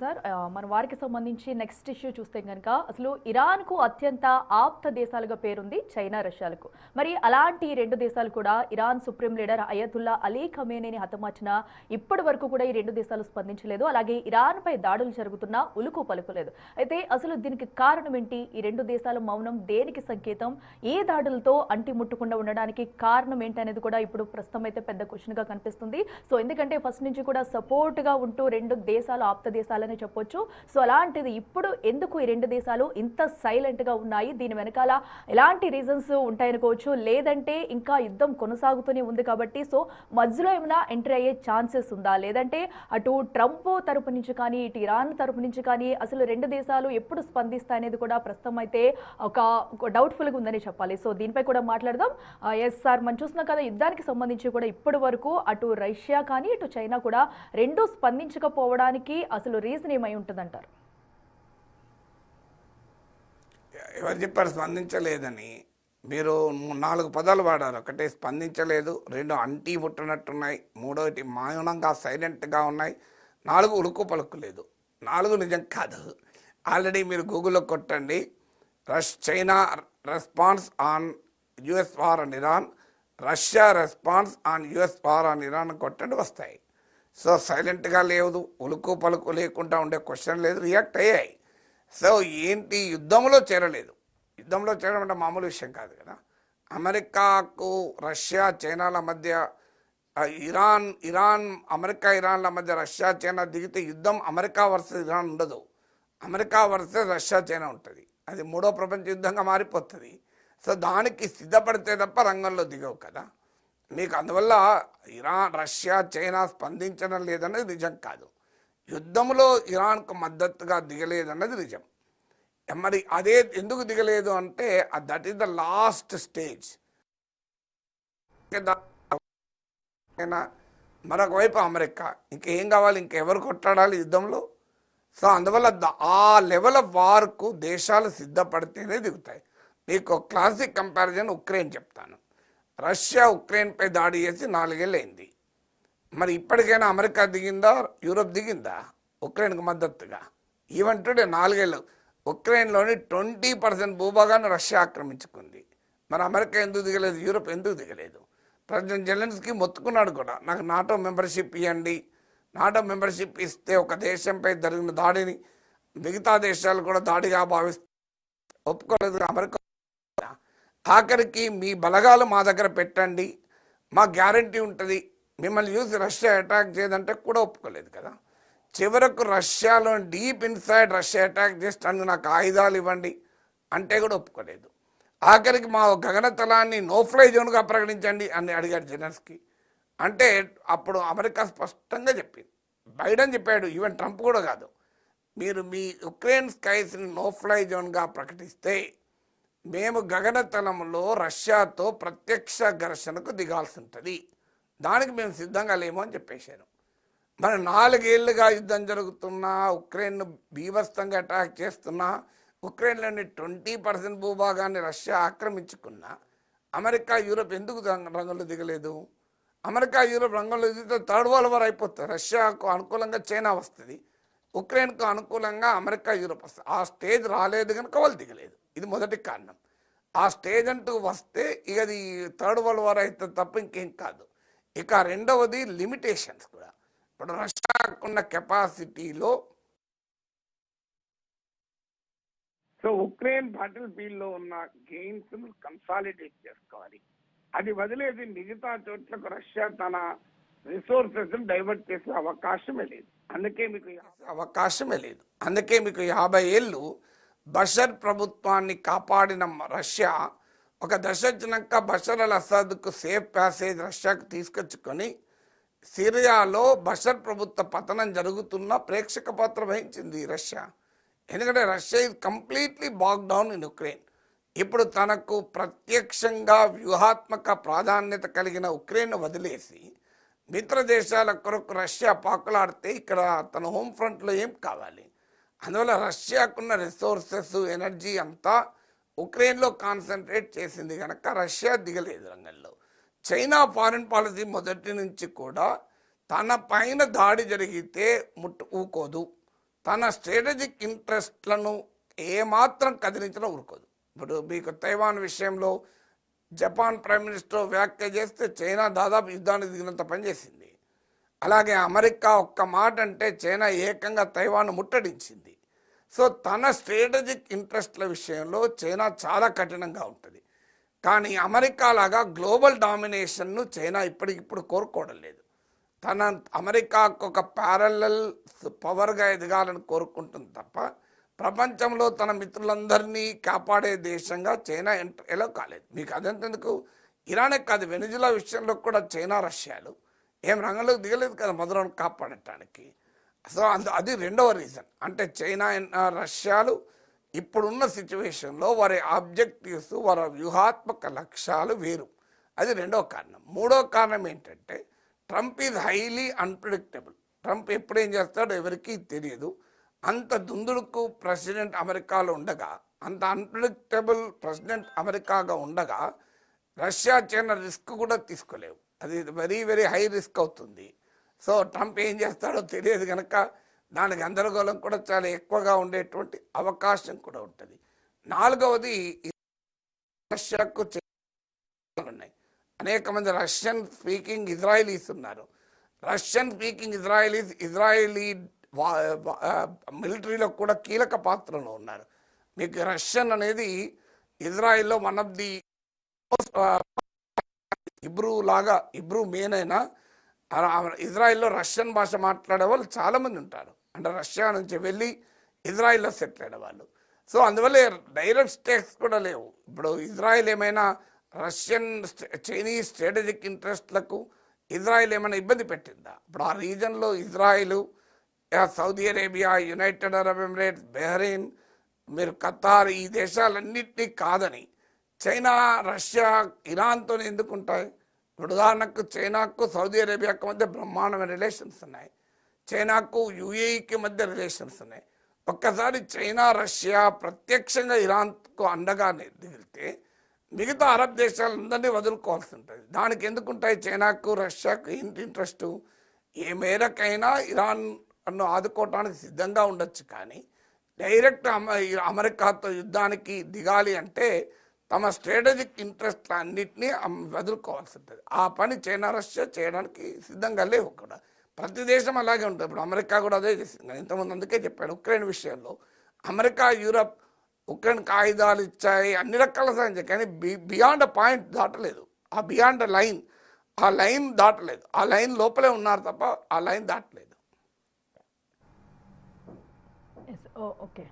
Sir మన వారికి సంబంధించి నెక్స్ట్ ఇష్యూ చూస్తే కనుక అసలు ఇరాన్కు అత్యంత ఆప్త దేశాలుగా పేరుంది చైనా రష్యాలకు. మరి అలాంటి రెండు దేశాలు కూడా Iran supreme leader Ayatollah Ali ఖమేనీని హతమార్చిన ఇప్పటి వరకు కూడా ఈ రెండు దేశాలు స్పందించలేదు. అలాగే ఇరాన్ పై దాడులు జరుగుతున్నా ఉలుకు పలుకులేదు. అయితే అసలు దీనికి కారణం ఏంటి? ఈ రెండు దేశాల మౌనం దేనికి సంకేతం? ఏ దాడులతో అంటి ముట్టకుండా ఉండడానికి కారణం ఏంటి అనేది కూడా ఇప్పుడు ప్రస్తుతం అయితే పెద్ద క్వశ్చన్ గా కనిపిస్తుంది. సో ఎందుకంటే ఫస్ట్ నుంచి కూడా సపోర్ట్ గా ఉంటూ రెండు దేశాలు ఆప్త దేశాలు చెప్పొచ్చు. సో అలాంటిది ఇప్పుడు ఎందుకు ఈ రెండు దేశాలు ఇంత సైలెంట్ గా ఉన్నాయి? దీని వెనకాల ఎలాంటి రీజన్స్ ఉంటాయనుకోవచ్చు, లేదంటే ఇంకా యుద్ధం కొనసాగుతూనే ఉంది కాబట్టి సో మధ్యలో ఏమైనా ఎంట్రీ అయ్యే ఛాన్సెస్ ఉందా? లేదంటే అటు ట్రంప్ తరపు నుంచి కానీ ఇటు ఇరాన్ తరపు నుంచి కానీ అసలు రెండు దేశాలు ఎప్పుడు స్పందిస్తాయనేది కూడా ప్రస్తుతం అయితే ఒక డౌట్ఫుల్గా ఉందని చెప్పాలి. సో దీనిపై కూడా మాట్లాడదాం. ఎస్ సార్, మనం చూస్తున్నాం కదా, యుద్ధానికి సంబంధించి కూడా ఇప్పటి వరకు అటు రష్యా కానీ ఇటు చైనా కూడా రెండు స్పందించకపోవడానికి అసలు రీజన్ ఏమై ఉంటుందంటారు? ఎవరు చెప్పారు స్పందించలేదని? మీరు 4 పదాలు వాడారు. ఒకటి స్పందించలేదు, 2 అంటీ ముట్టనట్టున్నాయి, 3 మౌనంగా సైలెంట్గా ఉన్నాయి, 4 ఉలుకు పలుకులేదు. 4 నిజం కాదు. ఆల్రెడీ మీరు గూగుల్లో కొట్టండి, China response on US war on Iran, Russia response on US war on Iran కొట్టండి, వస్తాయి. సో సైలెంట్గా లేదు, ఉలుకు పలుకు లేకుండా ఉండే క్వశ్చన్ లేదు, రియాక్ట్ అయ్యాయి. సో ఏంటి, యుద్ధంలో చేరలేదు. యుద్ధంలో చేరడం అంటే మామూలు విషయం కాదు కదా. అమెరికాకు రష్యా చైనాల మధ్య ఇరాన్ అమెరికా ఇరాన్ల మధ్య రష్యా చైనా దిగితే యుద్ధం అమెరికా వర్సెస్ ఇరాన్ ఉండదు, అమెరికా వర్సెస్ రష్యా చైనా ఉంటుంది. అది 3వ ప్రపంచ యుద్ధంగా మారిపోతుంది. సో దానికి సిద్ధపడితే తప్ప రంగంలో దిగవు కదా మీకు. అందువల్ల ఇరాన్ రష్యా చైనా స్పందించడం లేదన్నది నిజం కాదు. యుద్ధంలో ఇరాన్కు మద్దతుగా దిగలేదన్నది నిజం. మరి అదే ఎందుకు దిగలేదు అంటే that is the last stage. మరొక వైపు అమెరికా, ఇంకేం కావాలి, ఇంకెవరు కొట్టాడాలి యుద్ధంలో? సో అందువల్ల ఆ లెవెల్ ఆఫ్ వార్కు దేశాలు సిద్ధపడితేనే దిగుతాయి. మీకు క్లాసిక్ కంపారిజన్ ఉక్రెయిన్ చెప్తాను. రష్యా ఉక్రెయిన్పై దాడి చేసి 4 ఏళ్ళు అయింది. మరి ఇప్పటికైనా అమెరికా దిగిందా, యూరోప్ దిగిందా ఉక్రెయిన్కు మద్దతుగా? ఈవెన్ టుడే 4 ఏళ్ళు ఉక్రెయిన్లోని 20% భూభాగాన్ని రష్యా ఆక్రమించుకుంది. మరి అమెరికా ఎందుకు దిగలేదు, యూరోప్ ఎందుకు దిగలేదు? ప్రెసిడెంట్ జెలెన్స్కీ మొత్తుకున్నాడు కూడా, నాకు నాటో మెంబర్షిప్ ఇవ్వండి. నాటో మెంబర్షిప్ ఇస్తే ఒక దేశంపై జరిగిన దాడిని మిగతా దేశాలు కూడా దాడిగా భావిస్తే ఒప్పుకోలేదు అమెరికా. ఆఖరికి మీ బలగాలు మా దగ్గర పెట్టండి, మా గ్యారంటీ ఉంటుంది, మిమ్మల్ని చూసి రష్యా అటాక్ చేయదంటే కూడా ఒప్పుకోలేదు కదా. చివరకు రష్యాలో డీప్ ఇన్సైడ్ రష్యా అటాక్ చేస్తాను, నాకు ఆయుధాలు ఇవ్వండి అంటే కూడా ఒప్పుకోలేదు. ఆఖరికి మా గగనతలాన్ని నోఫ్లై జోన్గా ప్రకటించండి అని అడిగాడు జెలెన్స్కీ. అంటే అప్పుడు అమెరికా స్పష్టంగా చెప్పింది, బైడెన్ చెప్పాడు, ఈవెన్ ట్రంప్ కూడా కాదు, మీరు మీ ఉక్రెయిన్ స్కైస్ని నోఫ్లై జోన్గా ప్రకటిస్తే మేము గగనతలంలో రష్యాతో ప్రత్యక్ష ఘర్షణకు దిగాల్సి ఉంటుంది, దానికి మేము సిద్ధంగా లేము అని చెప్పేశారు. మరి 4 ఏళ్ళుగా యుద్ధం జరుగుతున్నా, ఉక్రెయిన్ను బీభత్సంగా అటాక్ చేస్తున్నా, ఉక్రెయిన్లోని 20% భూభాగాన్ని రష్యా ఆక్రమించుకున్నా అమెరికా యూరోప్ ఎందుకు రంగంలో దిగలేదు? అమెరికా యూరోప్ రంగంలో దిగితే థర్డ్ వరల్డ్ వార్ అయిపోతుంది. రష్యాకు అనుకూలంగా చైనా వస్తుంది, ఉక్రెయిన్కు అనుకూలంగా అమెరికా యూరోప్ వస్తుంది. ఆ స్టేజ్ రాలేదు కనుక వాళ్ళు దిగలేదు. ఇది మొదటి కారణం. ఆ స్టేజ్ అంటూ వస్తే ఇక అది థర్డ్ వరల్డ్ వార్ అయితే తప్ప ఇంకేం కాదు. ఇక రెండవది లిమిటేషన్స్ కూడా. ఇప్పుడు రష్యాకున్న కెపాసిటీలో సో ఉక్రెయిన్ బాటిల్ ఫీల్డ్లో ఉన్న గెయిన్స్ కన్సాలిడేట్ చేసుకోవాలి. అది వదిలేసి మిగతా చోట్లకు రష్యా తన రిసోర్సెస్ డైవర్ట్ చేసే అవకాశమే లేదు. అందుకే మీకు 50 ఏళ్ళు బషర్ ప్రభుత్వాన్ని కాపాడిన రష్యా ఒక దశ వచ్చినాక బషర్ అల్ అసద్కు సేఫ్ ప్యాసేజ్ రష్యాకు తీసుకొచ్చుకొని సిరియాలో బషర్ ప్రభుత్వ పతనం జరుగుతున్న ప్రేక్షక పాత్ర వహించింది రష్యా. ఎందుకంటే Russia is completely back down in Ukraine. ఇప్పుడు తనకు ప్రత్యక్షంగా వ్యూహాత్మక ప్రాధాన్యత కలిగిన ఉక్రెయిన్ వదిలేసి మిత్ర దేశాల కొరకు రష్యా పాకులాడితే ఇక్కడ తన హోమ్ ఫ్రంట్లో ఏం కావాలి? అందువల్ల రష్యాకున్న రిసోర్సెస్ ఎనర్జీ అంతా ఉక్రెయిన్లో కాన్సన్ట్రేట్ చేసింది కనుక రష్యా దిగలేదు రంగంలో. చైనా ఫారిన్ పాలసీ మొదటి నుంచి కూడా తన పైన దాడి జరిగితే ఊకోదు, తన స్ట్రాటజిక్ ఇంట్రెస్ట్లను ఏమాత్రం కదిలించడం ఊరుకోదు. ఇప్పుడు మీకు తైవాన్ విషయంలో జపాన్ ప్రైమ్ మినిస్టర్ వ్యాఖ్య చేస్తే చైనా దాదాపు యుద్ధానికి దిగినంత పనిచేసింది. అలాగే అమెరికా ఒక్క మాట అంటే చైనా ఏకంగా తైవాన్ ముట్టడించింది. సో తన స్ట్రాటజిక్ ఇంట్రెస్ట్ల విషయంలో చైనా చాలా కఠినంగా ఉంటుంది. కానీ అమెరికా లాగా గ్లోబల్ డామినేషన్ను చైనా ఇప్పటికిప్పుడు కోరుకోవడం లేదు. తన అమెరికాకు ఒక ప్యారలల్ పవర్గా ఎదగాలని కోరుకుంటుంది తప్ప ప్రపంచంలో తన మిత్రులందరినీ కాపాడే దేశంగా చైనా ఎలా కాలేదు. మీకు అదంతెందుకు, ఇరానే కాదు, వెనిజులా విషయంలో కూడా చైనా రష్యాలు ఏం రంగంలోకి దిగలేదు కదా మధురను కాపాడటానికి. సో అది రెండవ రీజన్. అంటే చైనా రష్యాలు ఇప్పుడున్న సిచ్యువేషన్లో వారి ఆబ్జెక్టివ్స్, వారి వ్యూహాత్మక లక్ష్యాలు వేరు. అది రెండవ కారణం. మూడవ కారణం ఏంటంటే Trump is highly unpredictable. Trump ఎప్పుడేం చేస్తాడో ఎవరికీ తెలియదు. అంత దుందుడుకు ప్రెసిడెంట్ అమెరికాలో ఉండగా, అంత అన్ప్రిడిక్టబుల్ ప్రెసిడెంట్ అమెరికాగా ఉండగా రష్యా చైనా రిస్క్ కూడా తీసుకోలేవు. అది వెరీ వెరీ హై రిస్క్ అవుతుంది. సో ట్రంప్ ఏం చేస్తాడో తెలియదు కనుక దానికి గందరగోళం కూడా చాలా ఎక్కువగా ఉండేటువంటి అవకాశం కూడా ఉంటుంది. నాలుగవది, రష్యాకు ఉన్నాయి అనేక మంది రష్యన్ స్పీకింగ్ ఇజ్రాయిలీస్ ఉన్నారు. రష్యన్ స్పీకింగ్ ఇజ్రాయిలీ మిలిటరీలో కూడా కీలక పాత్రలో ఉన్నారు. మీకు రష్యన్ అనేది ఇజ్రాయిల్లో one of the Hebrew main అయినా ఇజ్రాయిల్లో రష్యన్ భాష మాట్లాడే వాళ్ళు చాలామంది ఉంటారు. అంటే రష్యా నుంచి వెళ్ళి ఇజ్రాయిల్లో సెటిల్ అయిన వాళ్ళు. సో అందువల్ల డైరెక్ట్ స్టేక్స్ కూడా లేవు. ఇప్పుడు ఇజ్రాయిల్ ఏమైనా చైనీస్ స్ట్రాటజిక్ ఇంట్రెస్ట్లకు ఇజ్రాయిల్ ఏమైనా ఇబ్బంది పెట్టిందా? ఇప్పుడు ఆ రీజన్లో Israel, Saudi Arabia, United Arab Emirates, Bahrain, మీరు ఖతార్, ఈ దేశాలన్నింటినీ కాదని చైనా, రష్యా, ఇరాన్తో ఎందుకు ఉంటాయి? ఇప్పుడు ఉదాహరణకు చైనాకు సౌదీ అరేబియాకు మధ్య బ్రహ్మాండమైన రిలేషన్స్ ఉన్నాయి. చైనాకు యుఏఈకి మధ్య రిలేషన్స్ ఉన్నాయి. ఒక్కసారి చైనా, రష్యా ప్రత్యక్షంగా ఇరాన్కు అండగా దిగితే మిగతా అరబ్ దేశాలందరినీ వదులుకోవాల్సి ఉంటుంది. దానికి ఎందుకుంటాయి చైనాకు, రష్యాకు ఏంటి ఇంట్రెస్టు? ఏ మేరకైనా ఇరాన్ను ఆదుకోవటానికి సిద్ధంగా ఉండొచ్చు, కానీ డైరెక్ట్ అమెరికాతో యుద్ధానికి దిగాలి అంటే తమ స్ట్రాటజిక్ ఇంట్రెస్ట్ అన్నింటినీ వదులుకోవాల్సి ఉంటుంది. ఆ పని చైనా, రష్యా చేయడానికి సిద్ధంగా లేవు కూడా. ప్రతి దేశం అలాగే ఉంటుంది. ఇప్పుడు అమెరికా కూడా అదే చేసింది. ఇంతకుముందు అందుకే చెప్పాను, ఉక్రెయిన్ విషయంలో అమెరికా, యూరప్ ఉక్రెయిన్కి ఆయుధాలు ఇచ్చాయి, అన్ని రకాల సాయం చేయాలి, కానీ బియాండ్ అ పాయింట్ దాటలేదు. ఆ బియాండ్ అ లైన్, ఆ లైన్ దాటలేదు. ఆ లైన్ లోపలే ఉన్నారు తప్ప ఆ లైన్ దాటలేదు. ఓకే.